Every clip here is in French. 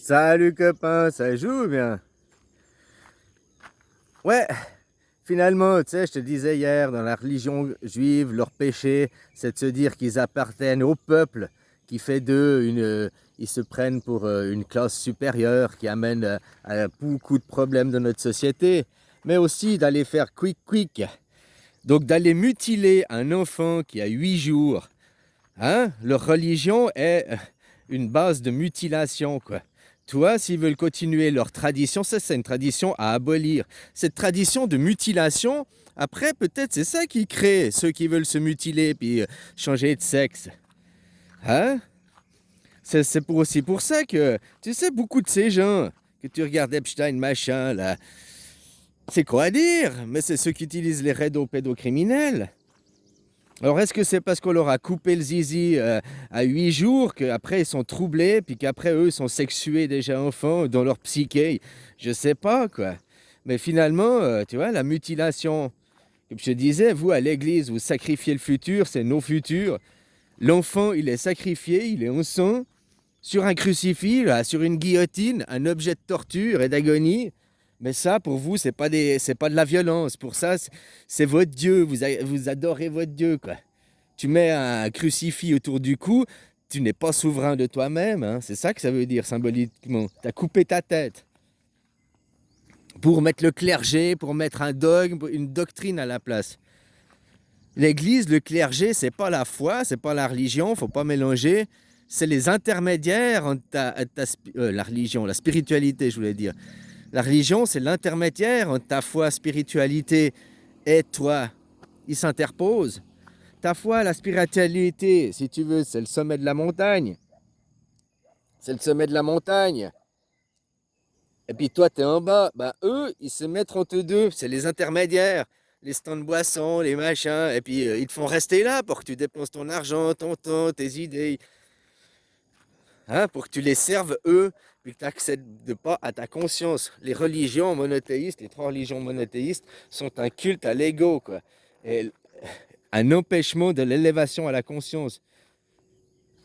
Salut copain, ça joue bien? Ouais, finalement, tu sais, je te disais hier, dans la religion juive, leur péché, c'est de se dire qu'ils appartiennent au peuple, qui fait d'eux ils se prennent pour une classe supérieure, qui amène à beaucoup de problèmes de notre société, mais aussi d'aller faire quick quick, donc d'aller mutiler un enfant qui a 8 jours. Hein? Leur religion est une base de mutilation, quoi. Toi, s'ils veulent continuer leur tradition, ça c'est une tradition à abolir. Cette tradition de mutilation, après peut-être c'est ça qui crée ceux qui veulent se mutiler puis changer de sexe. Hein? C'est aussi pour ça que, tu sais, beaucoup de ces gens que tu regardes Epstein, machin, là, c'est quoi à dire? Mais c'est ceux qui utilisent les réseaux pédocriminels. Alors, est-ce que c'est parce qu'on leur a coupé le zizi à 8 jours qu'après ils sont troublés, puis qu'après eux ils sont sexués déjà enfants dans leur psyché? Je sais pas, quoi. Mais finalement, tu vois, la mutilation, comme je te disais, vous à l'église, vous sacrifiez le futur, c'est nos futurs. L'enfant, il est sacrifié, il est en sang, sur un crucifix, là, sur une guillotine, un objet de torture et d'agonie. Mais ça, pour vous, c'est pas de la violence. Pour ça, c'est votre Dieu. Vous adorez votre Dieu, quoi. Tu mets un crucifix autour du cou, tu n'es pas souverain de toi-même. Hein. C'est ça que ça veut dire symboliquement. Tu as coupé ta tête pour mettre le clergé, pour mettre un dogme, une doctrine à la place. L'Église, le clergé, c'est pas la foi, c'est pas la religion, faut pas mélanger. C'est les intermédiaires entre la religion, la spiritualité, je voulais dire. La religion, c'est l'intermédiaire entre ta foi, spiritualité et toi. Il s'interpose. Ta foi, la spiritualité, si tu veux, c'est le sommet de la montagne. C'est le sommet de la montagne. Et puis toi, tu es en bas. Ben, eux, ils se mettent entre deux. C'est les intermédiaires. Les stands de boissons, les machins. Et puis, ils te font rester là pour que tu dépenses ton argent, ton temps, tes idées. Hein, pour que tu les serves, eux, puis que tu n'accèdes pas à ta conscience. Les religions monothéistes, les trois religions monothéistes, sont un culte à l'ego, quoi. Et un empêchement de l'élévation à la conscience.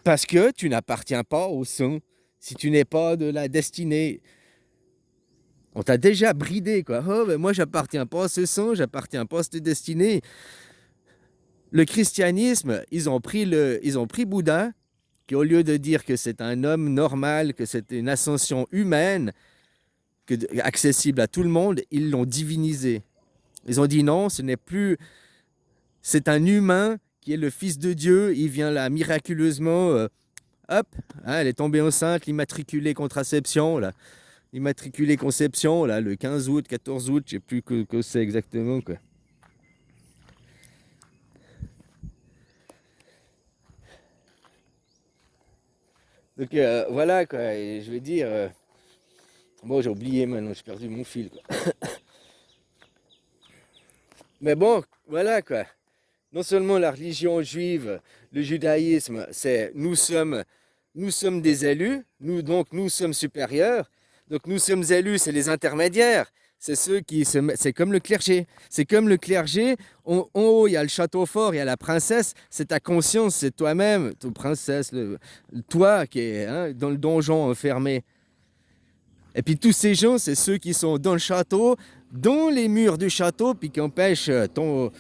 Parce que tu n'appartiens pas au sang. Si tu n'es pas de la destinée, on t'a déjà bridé, quoi. Oh, ben moi, j'appartiens pas à ce sang, j'appartiens pas à cette destinée. Le christianisme, ils ont pris Bouddha, qui au lieu de dire que c'est un homme normal, que c'est une ascension humaine, accessible à tout le monde, ils l'ont divinisé. Ils ont dit non, ce n'est plus... C'est un humain qui est le fils de Dieu, il vient là miraculeusement, hop, hein, elle est tombée enceinte, l'immatriculée contraception, là. L'immatriculée conception, là, le 15 août, 14 août, je ne sais plus que c'est exactement, quoi. Donc voilà, quoi, et je veux dire... bon, j'ai oublié maintenant, j'ai perdu mon fil, quoi. Mais bon, voilà, quoi. Non seulement la religion juive, le judaïsme, c'est nous sommes des élus, nous sommes supérieurs. Donc nous sommes élus, c'est les intermédiaires. C'est ceux qui c'est comme le clergé. C'est comme le clergé. En haut, il y a le château fort, il y a la princesse. C'est ta conscience, c'est toi-même, ta princesse, toi qui est hein, dans le donjon enfermé. Et puis tous ces gens, c'est ceux qui sont dans le château, dans les murs du château, puis qui empêchent ton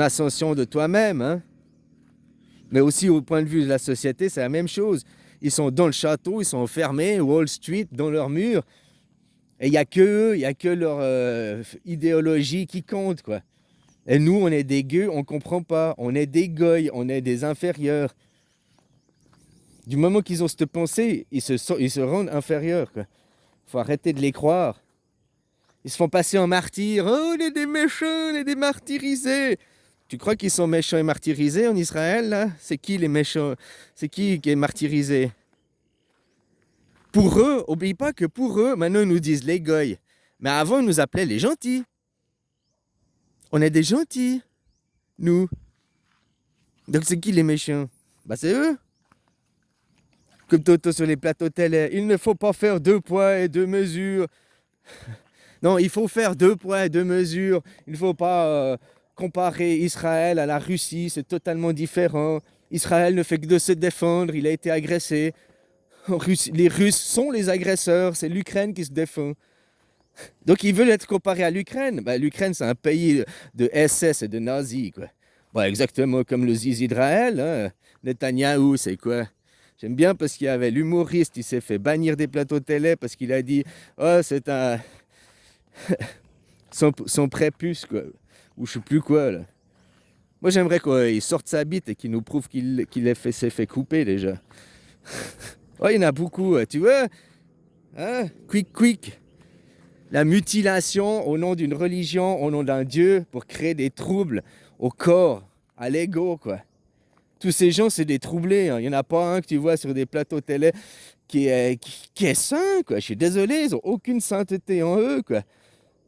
ascension de toi-même. Hein. Mais aussi au point de vue de la société, c'est la même chose. Ils sont dans le château, ils sont enfermés, Wall Street, dans leurs murs. Et il n'y a que eux, il n'y a que leur idéologie qui compte, quoi. Et nous, on est des gueux, on ne comprend pas. On est des goy, on est des inférieurs. Du moment qu'ils ont cette pensée, ils se rendent inférieurs, quoi. Faut arrêter de les croire. Ils se font passer en martyrs. Oh, on est des méchants, on est des martyrisés. Tu crois qu'ils sont méchants et martyrisés en Israël, là? C'est qui les méchants? C'est qui est martyrisé? Pour eux, oublie pas que pour eux, maintenant ils nous disent les goy. Mais avant, ils nous appelaient les gentils. On est des gentils, nous. Donc c'est qui les méchants? Bah c'est eux. Comme Toto sur les plateaux télé. Il ne faut pas faire deux poids et deux mesures. Non, il faut faire deux poids et deux mesures. Il ne faut pas comparer Israël à la Russie. C'est totalement différent. Israël ne fait que de se défendre. Il a été agressé. Les Russes sont les agresseurs, c'est l'Ukraine qui se défend. Donc ils veulent être comparés à l'Ukraine. Ben, l'Ukraine, c'est un pays de SS et de nazis, quoi. Bon, exactement comme le zizi d'Israël. Hein. Netanyahou, c'est quoi? J'aime bien parce qu'il y avait l'humoriste, il s'est fait bannir des plateaux de télé parce qu'il a dit oh, c'est un. son prépuce, quoi. Ou je sais plus quoi, là. Moi, j'aimerais qu'il sorte sa bite et qu'il nous prouve qu'il s'est fait couper déjà. Oh, il y en a beaucoup, tu vois. Hein? Quick. La mutilation au nom d'une religion, au nom d'un dieu, pour créer des troubles au corps, à l'ego, quoi. Tous ces gens, c'est des troublés. Hein. Il n'y en a pas un que tu vois sur des plateaux télé qui est sain, quoi. Je suis désolé, ils n'ont aucune sainteté en eux, quoi.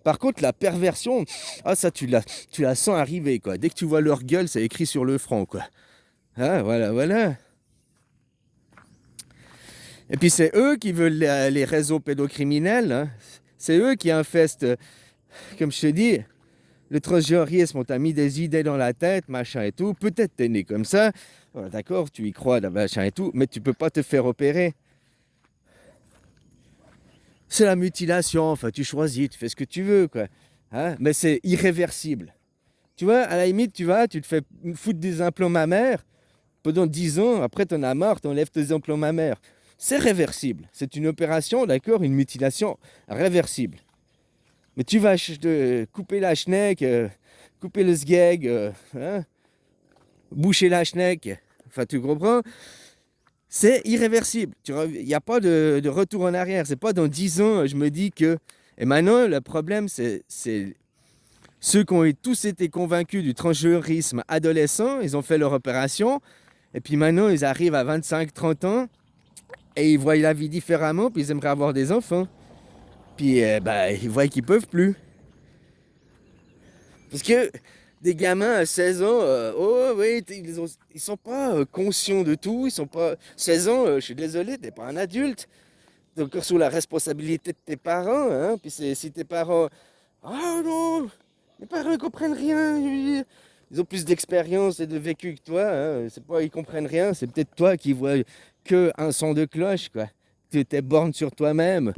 Par contre, la perversion, ah ça, tu la sens arriver, quoi. Dès que tu vois leur gueule, c'est écrit sur le front, quoi. Ah, voilà. Et puis c'est eux qui veulent les réseaux pédocriminels, hein. C'est eux qui infestent, comme je te dis, le transgenrisme. On t'a mis des idées dans la tête, machin et tout. Peut-être t'es né comme ça, voilà, d'accord, tu y crois, machin et tout, mais tu peux pas te faire opérer. C'est la mutilation, enfin tu choisis, tu fais ce que tu veux, quoi. Hein, mais c'est irréversible. Tu vois, à la limite, tu te fais foutre des implants mammaires pendant 10 ans, après t'en as marre, t'enlèves tes implants mammaires. C'est réversible. C'est une opération, d'accord, une mutilation réversible. Mais tu vas couper la schneck, couper le sgeg, hein, boucher la schneck, enfin tu comprends, c'est irréversible. Il n'y a pas de retour en arrière. C'est pas dans 10 ans, je me dis que... Et maintenant, le problème, c'est ceux qui ont tous été convaincus du transgenrisme adolescent, ils ont fait leur opération, et puis maintenant, ils arrivent à 25-30 ans, et ils voient la vie différemment, puis ils aimeraient avoir des enfants. Puis ils voient qu'ils peuvent plus. Parce que des gamins à 16 ans, oh oui, ils sont pas conscients de tout, ils sont pas... 16 ans, je suis désolé, t'es pas un adulte. T'es encore sous la responsabilité de tes parents, hein. Puis si tes parents... Ah non, mes parents ne comprennent rien. Ils ont plus d'expérience et de vécu que toi, hein. C'est pas ils comprennent rien, c'est peut-être toi qui vois que un son de cloche, quoi. Tu t'es borne sur toi-même.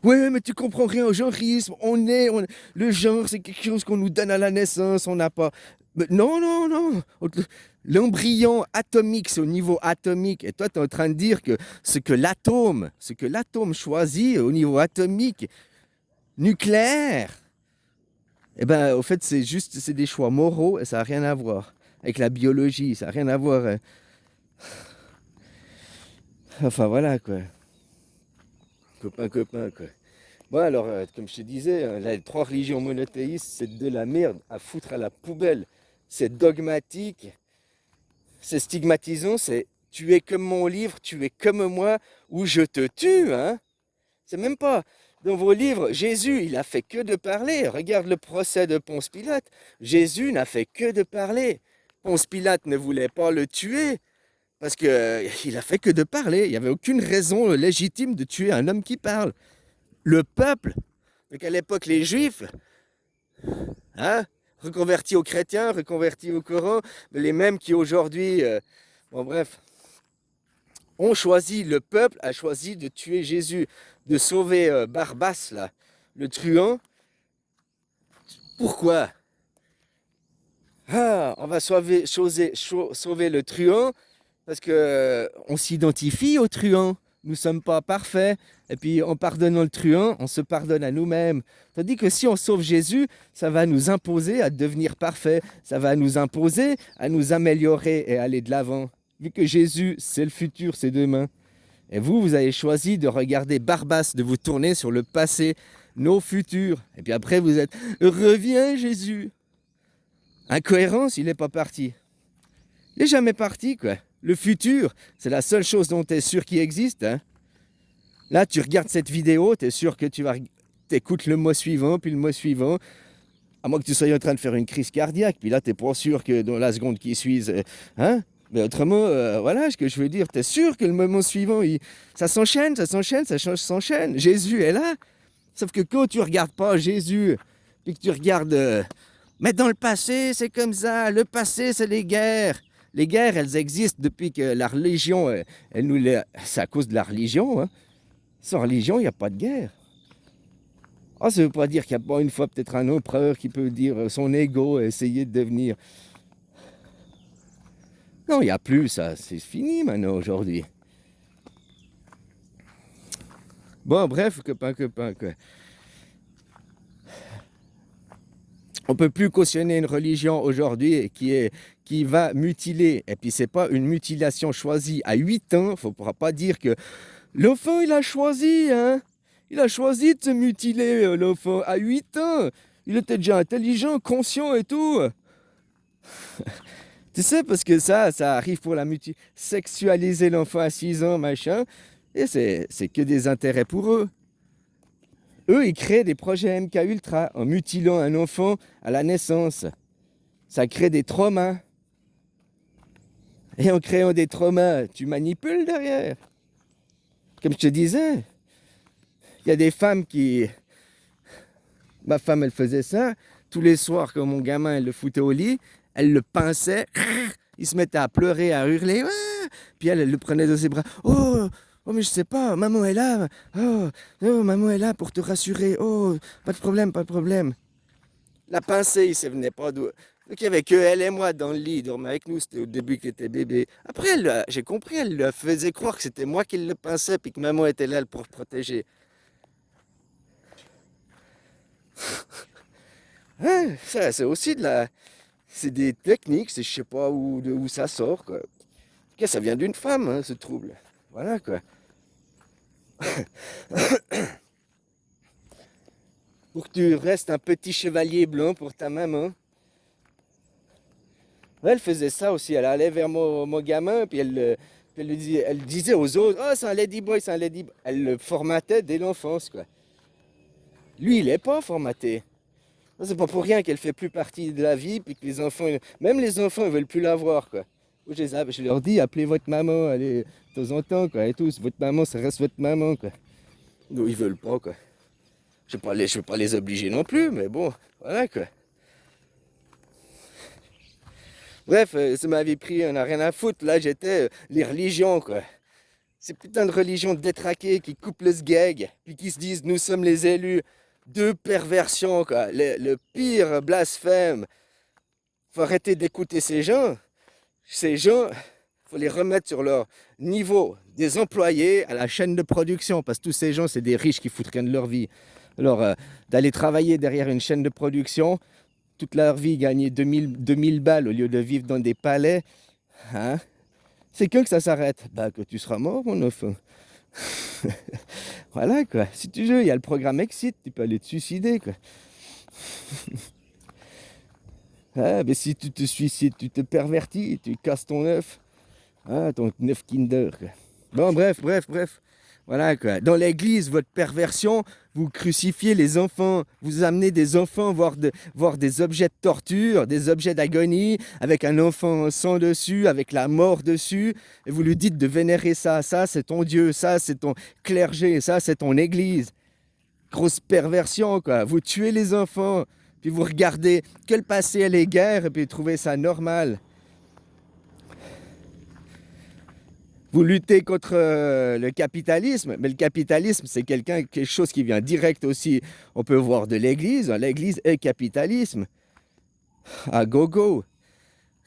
Ouais, mais tu comprends rien au genreisme. Le genre, c'est quelque chose qu'on nous donne à la naissance. On n'a pas. Mais non. L'embryon atomique, c'est au niveau atomique. Et toi, tu es en train de dire que ce que l'atome choisit au niveau atomique, nucléaire, eh ben, au fait, c'est des choix moraux et ça n'a rien à voir avec la biologie. Ça n'a rien à voir. Enfin, voilà, quoi. Copain, quoi. Bon, alors, comme je te disais, les 3 religions monothéistes, c'est de la merde à foutre à la poubelle. C'est dogmatique, c'est stigmatisant, c'est tu es comme mon livre, tu es comme moi, ou je te tue, hein. C'est même pas. Dans vos livres, Jésus, il a fait que de parler. Regarde le procès de Ponce Pilate. Jésus n'a fait que de parler. Ponce Pilate ne voulait pas le tuer. Parce qu'il a fait que de parler. Il n'y avait aucune raison légitime de tuer un homme qui parle. Le peuple, donc à l'époque les juifs, hein, reconvertis aux chrétiens, reconvertis au Coran, les mêmes qui aujourd'hui, bon bref, ont choisi, le peuple a choisi de tuer Jésus, de sauver Barbas, là, le truand. Pourquoi? Ah, on va sauver le truand parce que on s'identifie au truand. Nous ne sommes pas parfaits. Et puis en pardonnant le truand, on se pardonne à nous-mêmes. Tandis que si on sauve Jésus, ça va nous imposer à devenir parfaits. Ça va nous imposer à nous améliorer et aller de l'avant. Vu que Jésus, c'est le futur, c'est demain. Et vous avez choisi de regarder Barbas, de vous tourner sur le passé, nos futurs. Et puis après, vous êtes « Reviens Jésus !» Incohérence, il n'est pas parti. Il n'est jamais parti, quoi. Le futur, c'est la seule chose dont tu es sûr qu'il existe. Hein. Là, tu regardes cette vidéo, tu es sûr que t'écoutes le mois suivant, puis le mois suivant, à moins que tu sois en train de faire une crise cardiaque, puis là, tu n'es pas sûr que dans la seconde qui suit, hein. Mais autrement, voilà ce que je veux dire. Tu es sûr que le moment suivant, ça s'enchaîne. Jésus est là. Sauf que quand tu ne regardes pas Jésus, puis que tu regardes... mais dans le passé, c'est comme ça. Le passé, c'est les guerres. Les guerres, elles existent depuis que la religion, c'est à cause de la religion. Hein. Sans religion, il n'y a pas de guerre. Ah, ça ne veut pas dire qu'il n'y a pas une fois peut-être un empereur qui peut dire son ego et essayer de devenir... Non, il n'y a plus ça, c'est fini maintenant aujourd'hui. Bon, bref, copain. On ne peut plus cautionner une religion aujourd'hui qui va mutiler. Et puis, ce n'est pas une mutilation choisie à 8 ans. Il ne faudra pas dire que l'enfant, il a choisi, hein. Il a choisi de se mutiler, l'enfant, à 8 ans. Il était déjà intelligent, conscient et tout. Tu sais, parce que ça arrive pour la sexualiser l'enfant à 6 ans, machin. Et c'est que des intérêts pour eux. Eux, ils créent des projets MK Ultra en mutilant un enfant à la naissance. Ça crée des traumas. Et en créant des traumas, tu manipules derrière. Comme je te disais, il y a des femmes qui... Ma femme, elle faisait ça. Tous les soirs, quand mon gamin, elle le foutait au lit, elle le pinçait. Il se mettait à pleurer, à hurler. Puis elle le prenait dans ses bras. Oh, mais je sais pas, maman est là. Oh, maman est là pour te rassurer. Oh, pas de problème. La pincée, il ne venait pas d'où. Donc il n'y avait que elle et moi dans le lit, il dormait avec nous, c'était au début qu'il était bébé. Après, j'ai compris, elle le faisait croire que c'était moi qui le pinçais, puis que maman était là pour le protéger. Hein, ça, c'est aussi c'est des techniques, je sais pas d'où ça sort, quoi. En tout cas, ça vient d'une femme, hein, ce trouble. Voilà, quoi. Pour que tu restes un petit chevalier blanc pour ta maman. Ouais, elle faisait ça aussi, elle allait vers mon gamin, puis elle disait aux autres, oh, c'est un ladyboy, c'est un ladyboy. Elle le formatait dès l'enfance, quoi. Lui, il n'est pas formaté. C'est pas pour rien qu'elle fait plus partie de la vie, puis que les enfants, même les enfants, ils veulent plus la voir, quoi. Je leur dis, appelez votre maman, allez, de temps en temps, quoi, et tous, votre maman, ça reste votre maman, quoi. Non, ils veulent pas, quoi. Je vais pas les obliger non plus, mais bon, voilà, quoi. Bref, ça m'avait pris, on n'a rien à foutre. Là, j'étais les religions, quoi. Ces putains de religions détraquées qui coupent le sgeg, puis qui se disent, nous sommes les élus. Deux perversions, quoi. Le pire blasphème. Faut arrêter d'écouter ces gens. Ces gens, faut les remettre sur leur niveau des employés à la chaîne de production, parce que tous ces gens, c'est des riches qui foutent rien de leur vie. Alors, d'aller travailler derrière une chaîne de production, toute leur vie, gagner 2000 balles au lieu de vivre dans des palais, hein, c'est quand que ça s'arrête? Bah, que tu seras mort, mon enfant. Voilà, quoi. Si tu veux, il y a le programme Exit, tu peux aller te suicider, quoi. Ah, mais si tu te suicides, tu te pervertis, tu casses ton œuf. Ah, ton œuf Kinder, quoi. Bon, bref. Voilà, quoi. Dans l'église, votre perversion, vous crucifiez les enfants. Vous amenez des enfants voir des objets de torture, des objets d'agonie, avec un enfant sans dessus, avec la mort dessus. Et vous lui dites de vénérer ça. Ça, c'est ton Dieu. Ça, c'est ton clergé. Ça, c'est ton église. Grosse perversion, quoi. Vous tuez les enfants. Puis vous regardez que le passé et les guerres, et puis trouvez ça normal. Vous luttez contre le capitalisme, mais le capitalisme, c'est quelque chose qui vient direct aussi. On peut voir de l'Église. L'Église est capitalisme. À gogo.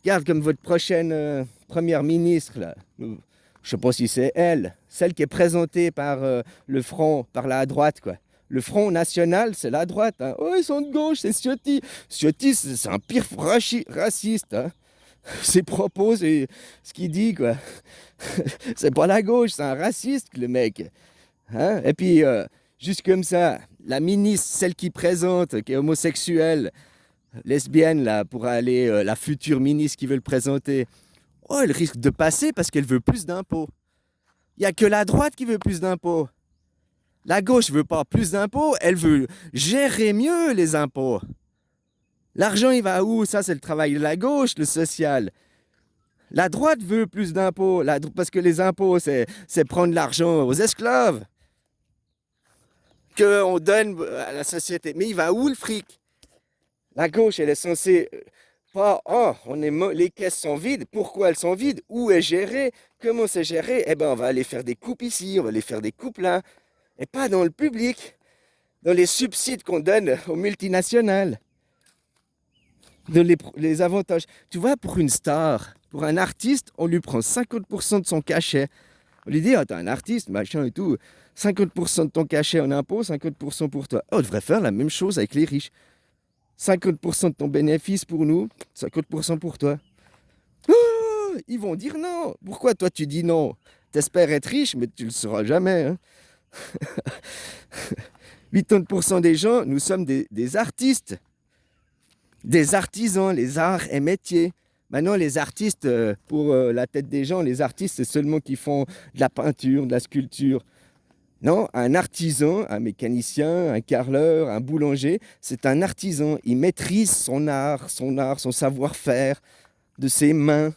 Regarde comme votre prochaine première ministre, là. Je ne sais pas si c'est elle. Celle qui est présentée par le front, par la droite, quoi. Le Front National, c'est la droite. Hein. Oh, ils sont de gauche, c'est Ciotti. Ciotti, c'est un pire raciste. Hein. Ses propos, c'est ce qu'il dit, quoi. C'est pas la gauche, c'est un raciste, le mec. Hein? Et puis, juste comme ça, la ministre, celle qui présente, qui est homosexuelle, lesbienne, là, pour aller, la future ministre qui veut le présenter, oh, elle risque de passer parce qu'elle veut plus d'impôts. Il n'y a que la droite qui veut plus d'impôts. La gauche ne veut pas plus d'impôts, elle veut gérer mieux les impôts. L'argent, il va où? Ça, c'est le travail de la gauche, le social. La droite veut plus d'impôts, parce que les impôts, c'est prendre l'argent aux esclaves qu'on donne à la société. Mais il va où le fric? La gauche, elle est censée Pas, oh, les caisses sont vides. Pourquoi elles sont vides? Où est géré? Comment c'est géré? Eh ben, on va aller faire des coupes ici, on va aller faire des coupes là. Et pas dans le public, dans les subsides qu'on donne aux multinationales, dans les avantages. Tu vois, pour une star, pour un artiste, on lui prend 50% de son cachet. On lui dit, ah, t'es un artiste, machin et tout. 50% de ton cachet en impôt, 50% pour toi. Oh, on devrait faire la même chose avec les riches. 50% de ton bénéfice pour nous, 50% pour toi. Oh, ils vont dire non. Pourquoi toi tu dis non? T'espères être riche, mais tu le seras jamais. Hein. 80% des gens, nous sommes des artistes, des artisans, les arts et métiers. Maintenant, les artistes, pour la tête des gens, les artistes, c'est seulement qui font de la peinture, de la sculpture. Non, un artisan, un mécanicien, un carreleur, un boulanger, c'est un artisan. Il maîtrise son art, son savoir-faire de ses mains.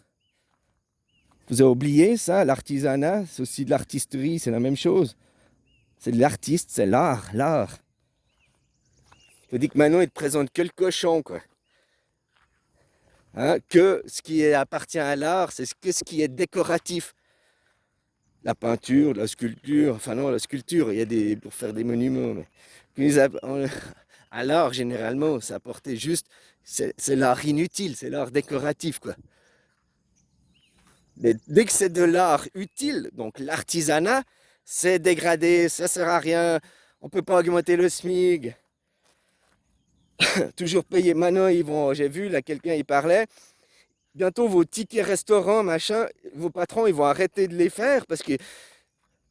Vous avez oublié ça, l'artisanat, c'est aussi de l'artisterie, c'est la même chose. C'est de l'artiste, c'est l'art, l'art. Je te dis que maintenant, il te présente que le cochon, quoi. Hein, que ce qui appartient à l'art, c'est que ce qui est décoratif. La peinture, la sculpture, enfin non, la sculpture, il y a des pour faire des monuments. Mais à l'art, généralement, ça apportait juste, c'est l'art inutile, c'est l'art décoratif, quoi. Mais dès que c'est de l'art utile, donc l'artisanat, c'est dégradé, ça sert à rien, on peut pas augmenter le SMIC, toujours payer. Maintenant, j'ai vu, là, quelqu'un, il parlait, bientôt vos tickets restaurants, machin, vos patrons, ils vont arrêter de les faire parce que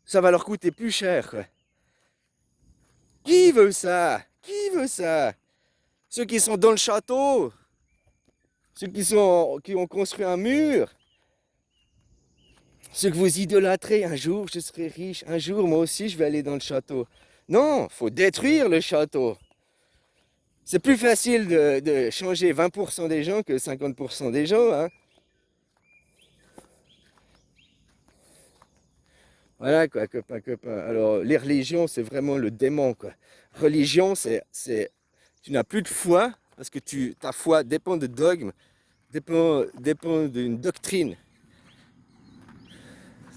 ça va leur coûter plus cher, quoi. Qui veut ça? Qui veut ça? Ceux qui sont dans le château, ceux qui ont construit un mur, ceux que vous idolâtrez, un jour je serai riche, un jour moi aussi je vais aller dans le château. Non, faut détruire le château. C'est plus facile de changer 20% des gens que 50% des gens, hein. Voilà quoi, copain, copain. Alors, les religions, c'est vraiment le démon, quoi. Religion, tu n'as plus de foi, parce que ta foi dépend de dogmes, dépend d'une doctrine.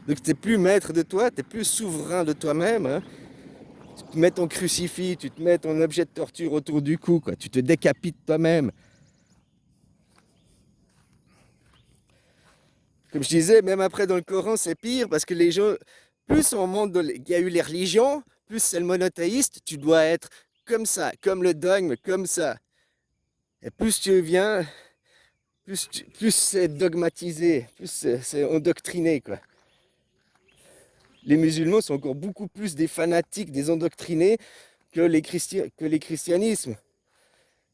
Donc, tu n'es plus maître de toi, tu n'es plus souverain de toi-même, hein. Tu te mets ton crucifix, tu te mets ton objet de torture autour du cou, quoi. Tu te décapites toi-même. Comme je disais, même après dans le Coran, c'est pire, parce que les gens, plus on monte, il y a eu les religions, plus c'est le monothéiste, tu dois être comme ça, comme le dogme, comme ça. Et plus tu viens, plus c'est dogmatisé, plus c'est endoctriné, quoi. Les musulmans sont encore beaucoup plus des fanatiques, des endoctrinés que les christianismes,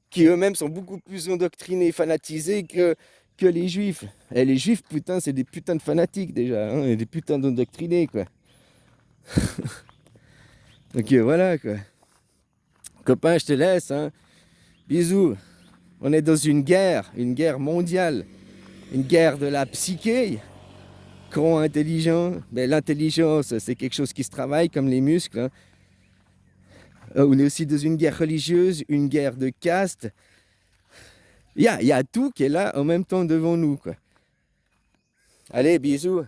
qui eux-mêmes sont beaucoup plus endoctrinés et fanatisés que les juifs. Et les juifs, putain, c'est des putains de fanatiques déjà, hein, et des putains d'endoctrinés, quoi. Donc voilà, quoi. Copain, je te laisse, hein. Bisous. On est dans une guerre mondiale, une guerre de la psyché. Con, intelligent, mais l'intelligence, c'est quelque chose qui se travaille comme les muscles, hein. On est aussi dans une guerre religieuse, une guerre de caste. Il y a tout qui est là en même temps devant nous, quoi. Allez, bisous.